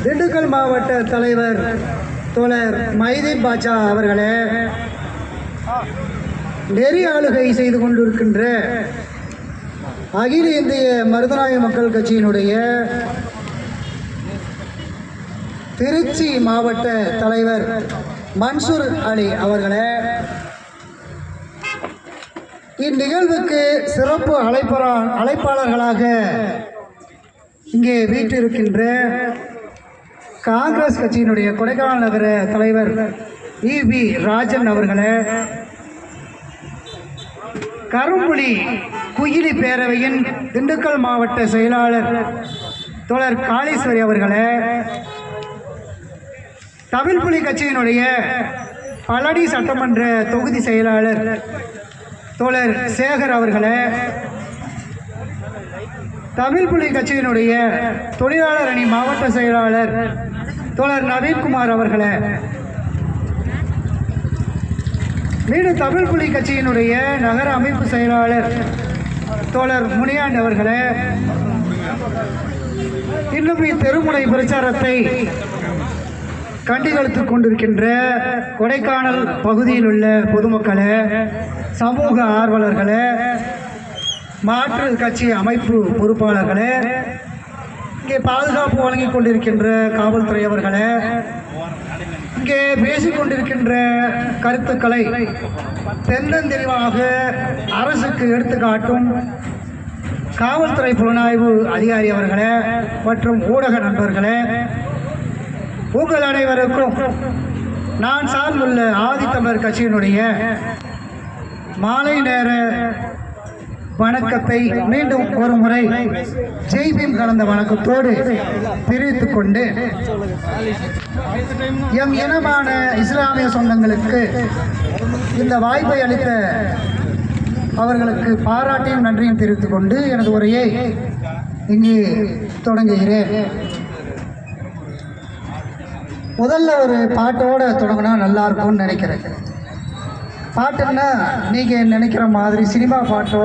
திண்டுக்கல் மாவட்ட தலைவர் தோழர் மைதீன் பாட்சா அவர்களே, நெறி ஆளுகை செய்து கொண்டிருக்கின்ற அகில இந்திய மருதநாயக மக்கள் கட்சியினுடைய திருச்சி மாவட்ட தலைவர் மன்சூர் அலி அவர்களே, இந்நிகழ்வுக்கு சிறப்பு அழைப்பாளர்களாக இங்கே வீற்றிருக்கின்ற காங்கிரஸ் கட்சியினுடைய கொடைக்கானல் நகர தலைவர் இவி ராஜன் அவர்களே, கரும்புலி குயிலி பேரவையின் திண்டுக்கல் மாவட்ட செயலாளர் தோழர் காளீஸ்வரி அவர்களே, தமிழ் புலி கட்சியினுடைய பழனி சட்டமன்ற தொகுதி செயலாளர் தோழர் சேகர் அவர்களே, தமிழ் புலி கட்சியினுடைய தொழிலாளர் அணி மாவட்ட செயலாளர் தோழர் நவீன்குமார் அவர்களே, மீண்டும் தமிழ் புலி கட்சியினுடைய நகர அமைப்பு செயலாளர் தோழர் முனியாண்டி அவர்களே, இன்னும் தெருமுனை பிரச்சாரத்தை கண்டுகளித்துக் கொண்டிருக்கின்ற கொடைக்கானல் பகுதியில் உள்ள பொதுமக்களே, சமூக ஆர்வலர்களே, மாற்று கட்சி அமைப்பு பொறுப்பாளர்களே, இங்கே பாதுகாப்பு வழங்கிக் கொண்டிருக்கின்ற காவல்துறை அவர்களே, இங்கே பேசிக்கொண்டிருக்கின்ற கருத்துக்களை தென்னந்தெளிவாக அரசுக்கு எடுத்துக்காட்டும் காவல்துறை புலனாய்வு அதிகாரி அவர்களே மற்றும் ஊடக நண்பர்களே, உங்கள் அனைவருக்கும் நான் சார்ந்துள்ள ஆதித்தமிழர் கட்சியினுடைய மாலை நேர வணக்கத்தை மீண்டும் ஒரு முறை ஜெய்பீம் கலந்த வணக்கத்தோடு தெரிவித்துக் கொண்டு, எம் இனமான இஸ்லாமிய சொந்தங்களுக்கு இந்த வாய்ப்பை அளித்த அவர்களுக்கு பாராட்டியும் நன்றியும் தெரிவித்துக் கொண்டு எனது உரையை இங்கே தொடங்குகிறேன். முதல்ல ஒரு பாட்டோடு தொடங்கினா நல்லா இருக்கும்னு நினைக்கிறேன். பாட்டுன்னா நீங்கள் நினைக்கிற மாதிரி சினிமா பாட்டோ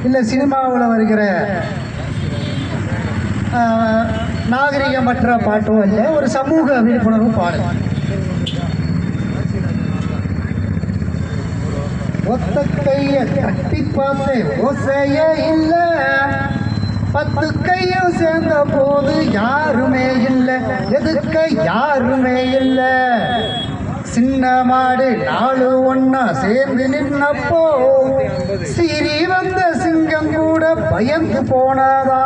இல்லை சினிமாவில் வருகிற நாகரிகமற்ற பாட்டோ இல்லை, ஒரு சமூக விழிப்புணர்வு பாடு. ஒத்த கையை கட்டி பார்த்தேன் ஓசையே இல்லை, 10 கையும் சேர்ந்த போது யாருமே இல்லை, எதுக்க யாருமே இல்லை. சின்ன மாடு 4 ஒன்னா சேர்ந்து நின்னப்போ சீறி வந்த சிங்கம் கூட பயந்து போனதா.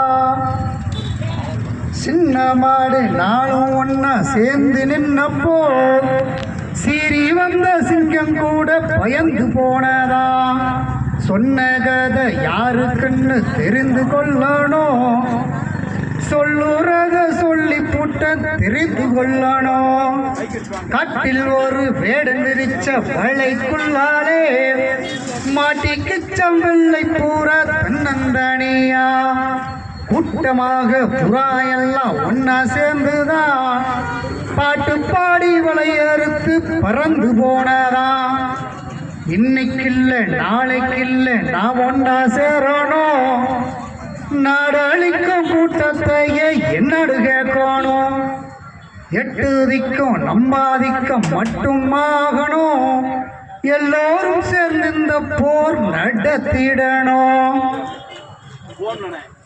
சின்ன மாடு 4 ஒன்னா சேர்ந்து நின்னப்போ சீறி வந்த சிங்கம் கூட பயந்து போனதா. சொன்ன கதை யாருக்குன்னு தெரிந்து கொள்ளணும், சொல்லுறத சொல்லி புட்ட தெரிந்து கொள்ளணும். காட்டில் ஒரு வேடன் விரிச்ச வளைக்குள்ளாலே மாட்டிக்குச்சம் வெள்ளை பூரா தன்னந்தனியா. கூட்டமாக புறா எல்லாம் ஒன்னா சேர்ந்துதான் பாட்டு பாடி வளையறுத்து பறந்து போனதா. இன்னைக்கில்ல நாளைக்கில்ல நான் ஒன்னா சேரணும், நாடு அழிக்கும் கூட்டத்தையே என்னடு கேட்கணும். 8 திக்கும் நம்மாதிக்கம் மட்டும் ஆகணும், எல்லோரும் சேர்ந்து இந்த போர் நடத்திடணும்.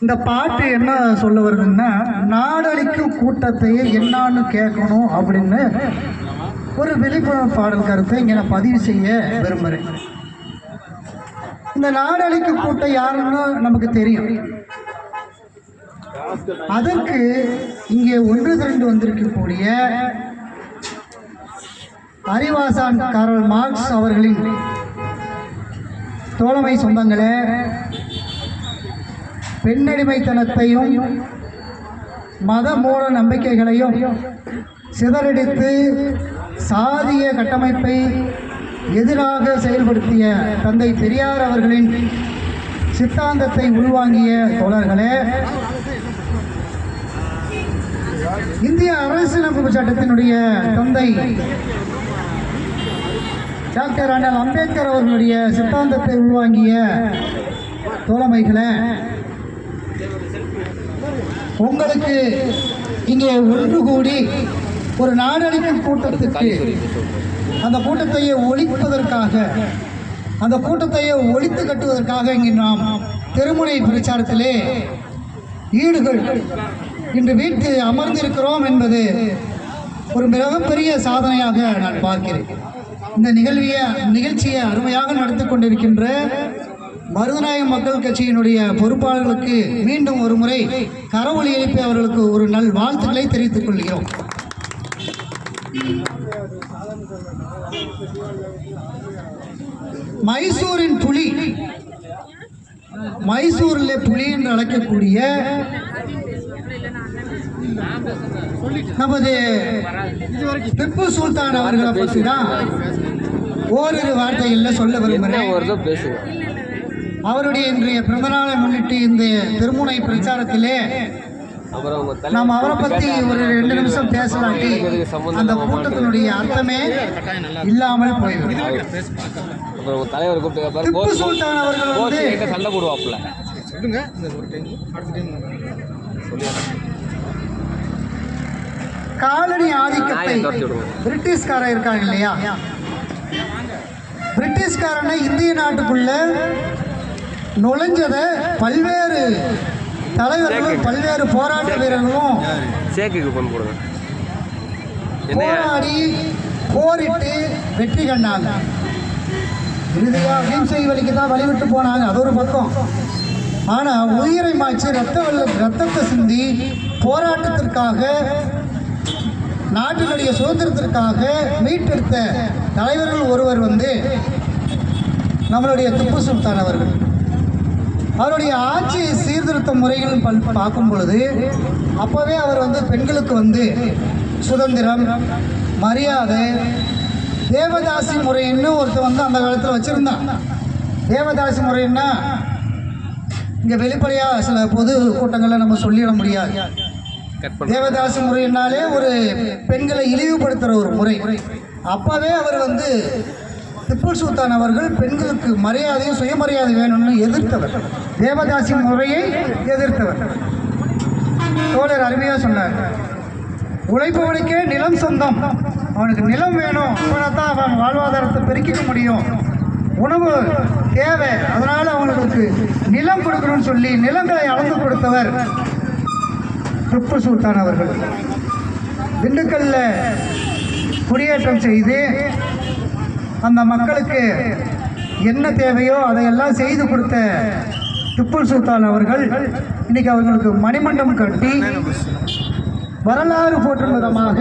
இந்த பாட்டு என்ன சொல்ல வருதுன்னா, நாடழிக்கும் கூட்டத்தையே என்னான்னு கேட்கணும் அப்படின்னு ஒரு விழிப்புணர்வு பாடல் கருத்தை இங்கே நான் பதிவு செய்ய விரும்புகிறேன். இந்த நாடழிக்கும் கூட்டம் யாருன்னு நமக்கு தெரியும். அதற்கு இங்கே ஒன்று திரண்டு வந்திருக்கக்கூடிய அறிவாசான் காரல் மார்க்ஸ் அவர்களின் தோழமை சொந்தங்களே, பெண்ணடிமைத்தனத்தையும் மத மூட நம்பிக்கைகளையும் சிதறடித்து சாதிய கட்டமைப்பை எதிராக செயல்படுத்திய தந்தை பெரியார் அவர்களின் சித்தாந்தத்தை உள்வாங்கிய தோழர்களே, இந்திய அரசியலமைப்பு சட்டத்தினுடைய தந்தை டாக்டர் அண்ணல் அம்பேத்கர் அவர்களுடைய சித்தாந்தத்தை உள்வாங்கிய தோழமைகளை, உங்களுக்கு இங்கே ஒன்று கூடி ஒரு நாடளிக்கும் கூட்டத்துக்கு அந்த கூட்டத்தையே ஒழிப்பதற்காக அந்த கூட்டத்தையே ஒழித்து கட்டுவதற்காக இங்கே நாம் திருமுனை பிரச்சாரத்திலே ஈடுகள் இன்று வீட்டு அமர்ந்திருக்கிறோம் என்பது ஒரு மிகப்பெரிய சாதனையாக நான் பார்க்கிறேன். இந்த நிகழ்ச்சியை அருமையாக நடத்தி கொண்டிருக்கின்ற மருதநாயகம் மக்கள் கட்சியினுடைய பொறுப்பாளர்களுக்கு மீண்டும் ஒரு முறை கரவொலி எழுப்பி அவர்களுக்கு ஒரு நல் வாழ்த்துக்களை தெரிவித்துக் கொள்கிறோம். மைசூரின் புலி, மைசூரிலே புலி என்று அழைக்கக்கூடிய நமது திப்பு சுல்தான் அவர்களை பற்றி தான் ஓரிரு வார்த்தைகளில் சொல்ல விரும்புகிறேன். அவருடைய இன்றைய பிறந்தநாளை முன்னிட்டு இந்த திருமுனை பிரச்சாரத்திலே நாம் அவரை பற்றி ஒரு 2 நிமிஷம் பேசலாட்டி அந்த கூட்டத்தினுடைய அர்த்தமே இல்லாமல் போய்விடும். திப்பு சுல்தான் அவர்கள் வந்து சண்டை போடுவாப்புல காலனி ஆதிக்கத்தை பிரிட்டிஷ்காரன் இருக்காங்க இல்லையா, பிரிட்டிஷ்காரனை இந்திய நாட்டுக்குள்ள நுழைஞ்சதை பல்வேறு தலைவர்களும் பல்வேறு போராட்ட வீரர்களும் போராடி போரிட்டு வெற்றி கண்டாங்க. இறுதியாக அகிம்சை வழிக்கு தான் வழிவிட்டு போனாங்க, அது ஒரு பக்கம். ஆனால் உயிரை மாய்ச்சி ரத்தத்தை சிந்தி போராட்டத்திற்காக நாட்டினுடைய சுதந்திரத்திற்காக மீட்டெடுத்த தலைவர்கள் ஒருவர் வந்து நம்மளுடைய திப்பு சுல்தான் அவர்கள். அவருடைய ஆட்சி சீர்திருத்த முறைகள் பார்க்கும் பொழுது அப்போவே அவர் வந்து பெண்களுக்கு வந்து சுதந்திரம், மரியாதை, தேவதாசி முறைன்னு ஒருத்தர் வந்து அந்த காலத்தில் வச்சுருந்தான். தேவதாசி முறைன்னா இங்கே வெளிப்படையாக சில பொது கூட்டங்களில் நம்ம சொல்லிட முடியாது. தேவதாசி முறையினாலே ஒரு பெண்களை இழிவுபடுத்துகிற ஒரு முறை. அப்போவே அவர் வந்து திப்பு சுல்தான் அவர்கள் பெண்களுக்கு மரியாதையும் சுயமரியாதை வேணும்னு எதிர்த்தவர், தேவதாசி முறையை எதிர்த்தவர். தோழர் அருமையாக சொன்னார், உழைப்பவனுக்கே நிலம் சொந்தம், அவனுக்கு நிலம் வேணும், அப்பதான் அவன் வாழ்வாதாரத்தை பெருக்கிக்க முடியும், உணவு தேவை, அதனால் அவங்களுக்கு நிலம் கொடுக்கணும்னு சொல்லி நிலங்களை அளந்து கொடுத்தவர் திப்பு சுல்தான் அவர்கள். திண்டுக்கல்ல குடியேற்றம் செய்து அந்த மக்களுக்கு என்ன தேவையோ அதையெல்லாம் செய்து கொடுத்த திப்பு சுல்தான் அவர்கள் இன்னைக்கு அவர்களுக்கு மணிமண்டபம் கட்டி வரலாறு போற்றும் விதமாக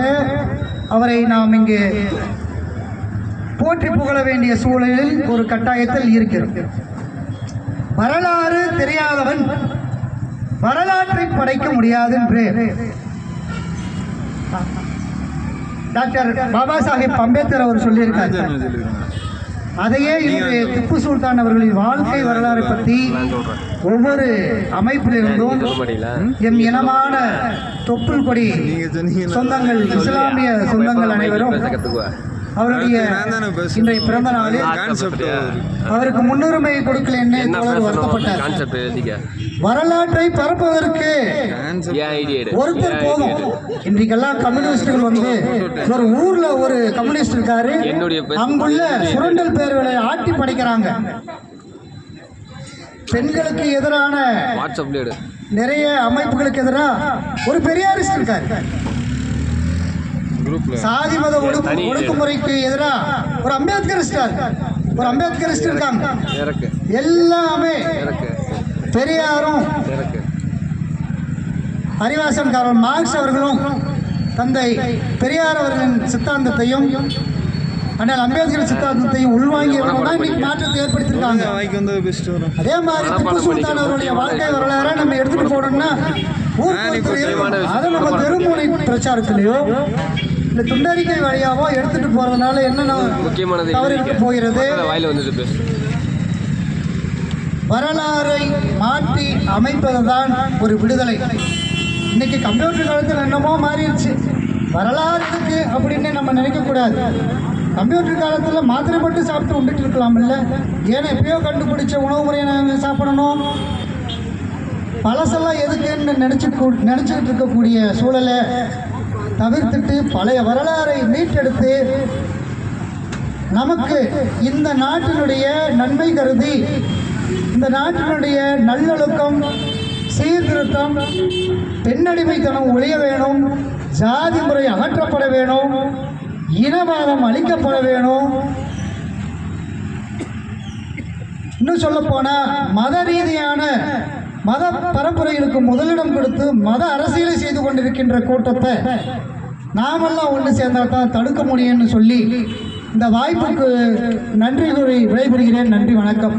அவரை நாம் இங்கே போற்றி புகழ வேண்டிய சூழலில் ஒரு கட்டாயத்தில் இருக்கிறோம். வரலாறு தெரியாதவன் வரலாற்றை படைக்க முடியாது என்று டாக்டர் பாபா சாஹேப் அம்பேத்கர் அவர் சொல்லியிருக்கார். அதையே இன்று திப்பு சுல்தான் அவர்களின் வாழ்க்கை வரலாறை பற்றி ஒவ்வொரு அமைப்பிலிருந்தும் எம் இனமான தொப்புள் கொடி சொந்தங்கள், இஸ்லாமிய சொந்தங்கள் அனைவரும் அவருடைய இன்றைய பிறந்த நாளில் அவருக்கு முன்னுரிமை கொடுக்கலன்னு தோழர் வருத்தப்பட்டார். வரலாற்றை பரப்புவதற்கு ஒருத்தர் போதும். இன்றைக்கெல்லாம் கம்யூனிஸ்டுகள் வந்து ஒரு ஊர்ல ஒரு கம்யூனிஸ்ட் இருக்காரு, அங்குள்ள சுரண்டல் பேர்களை ஆட்டி படைக்கிறாங்க. பெண்களுக்கு எதிரான நிறைய அமைப்புகளுக்கு எதிராக ஒரு பெரியாரிஸ்ட் இருக்காரு, சாதி மத ஒடுக்குமுறைக்கு எதிராக ஒரு அம்பேத்கரிஸ்ட் இருக்காங்க. எல்லாமே பெரியாரும் அறிவாசன் காரல் மார்க்ஸ் அவர்களும் தந்தை பெரியார் அவர்களின் சித்தாந்தத்தையும் அண்ணல் அம்பேத்கர் சித்தாந்தத்தையும் உள்வாங்கியவங்க இன்னைக்கு மாற்றத்தை ஏற்படுத்தியிருக்காங்க. அதே மாதிரி திப்பு சுல்தான் அவருடைய வாழ்க்கை வரலாறு நம்ம எடுத்துட்டு போனோம்னா அதை நம்ம தெருமுனை பிரச்சாரத்திலேயோ இந்த துண்டறிக்கை வழியாவோ எடுத்துட்டு போறதுனால என்ன தவறு இருக்க போகிறது? வரலாறை மாற்றி அமைப்பதுதான் ஒரு விடுதலை. இன்னைக்கு கம்ப்யூட்டர் காலத்தில் என்னமோ மாறிடுச்சு, வரலாற்றுக்கு அப்படின்னு நம்ம நினைக்கக்கூடாது. கம்ப்யூட்டர் காலத்தில் மாத்திரை மட்டும் சாப்பிட்டு உண்டுட்டு இருக்கலாம் இல்லை, ஏன்னா எப்பயோ கண்டுபிடிச்ச உணவு முறையை நாங்கள் சாப்பிடணும். பழசெல்லாம் எதுக்குன்னு நினச்சிக்கிட்டு இருக்கக்கூடிய சூழலை தவிர்த்துட்டு பழைய வரலாறை மீட்டெடுத்து நமக்கு இந்த நாட்டினுடைய நன்மை கருதி இந்த நாட்டினுடைய நல்லொழுக்கம், சீர்திருத்தம், பெண்ணடிமைத்தனம் ஒழிய வேணும், ஜாதி முறை அகற்றப்பட வேணும், இனவாதம் அழிக்கப்பட வேணும். இன்னும் சொல்ல போனால் மத ரீதியான மத பரப்புரைகளுக்கு முதலிடம் கொடுத்து மத அரசியலை செய்து கொண்டிருக்கின்ற கூட்டத்தை நாமெல்லாம் ஒன்று சேர்ந்தால் தான் தடுக்க முடியும்னு சொல்லி இந்த வாய்ப்புக்கு நன்றி கூறி விடைபெறுகிறேன். நன்றி, வணக்கம்.